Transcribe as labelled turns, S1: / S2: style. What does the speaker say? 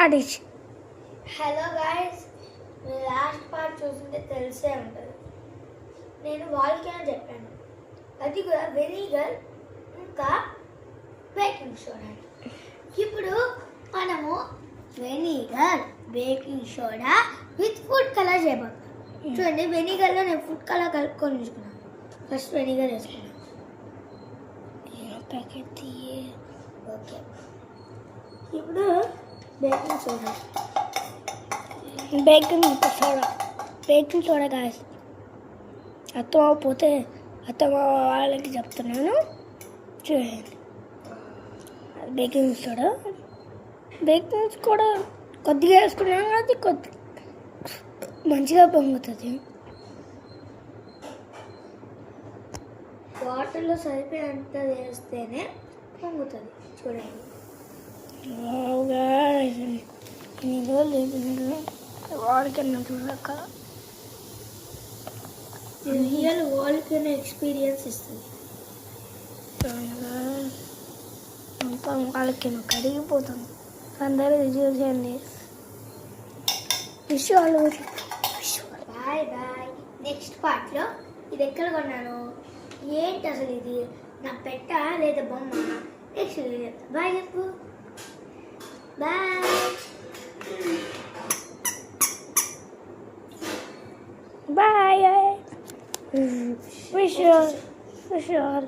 S1: Start.
S2: Hello guys, మీరు last part చూస్తుంటే తెలిసే ఉంటుంది. నేను వాల్కెనో చెప్పాను, అది కూడా వెనిగర్ ఇంకా బేకింగ్ సోడా. ఇప్పుడు మనము vinegar baking soda with food colour చేయబోతున్నాం. చూడండి, వెనిగర్లో నేను ఫుడ్ కలర్ కలుపుకొని ఉంచుకున్నాను. ఫస్ట్ వెనిగర్ వేసుకున్నాను.
S1: ప్యాకెట్
S2: ఓకే, ఇప్పుడు baking soda.
S1: Baking soda guys, అర్థమైపోతే అర్థం వాళ్ళకి చెప్తున్నాను. చూడండి, బేకింగ్ సోడా కొద్దిగా వేసుకున్నాను, అది మంచిగా పొంగుతుంది.
S2: వాటర్లో సరిపోయేంత వేస్తేనే పొంగుతుంది. చూడండి,
S1: వాడికన్నా చూడక
S2: రియల్ వాల్కెనో ఎక్స్పీరియన్స్ ఇస్తుంది.
S1: మొత్తం వాళ్ళకి కడిగిపోతుంది. అందరూ చూసేయండి.
S2: Bye bye. నెక్స్ట్ పార్ట్లో ఇది ఎక్కడ కొన్నాను, ఏంటి అసలు ఇది, నా పెట్ట లేదా బొమ్మ, నెక్స్ట్ చెప్తా. బాయ్ చెప్పు. బాయ్.
S1: Bye. For sure.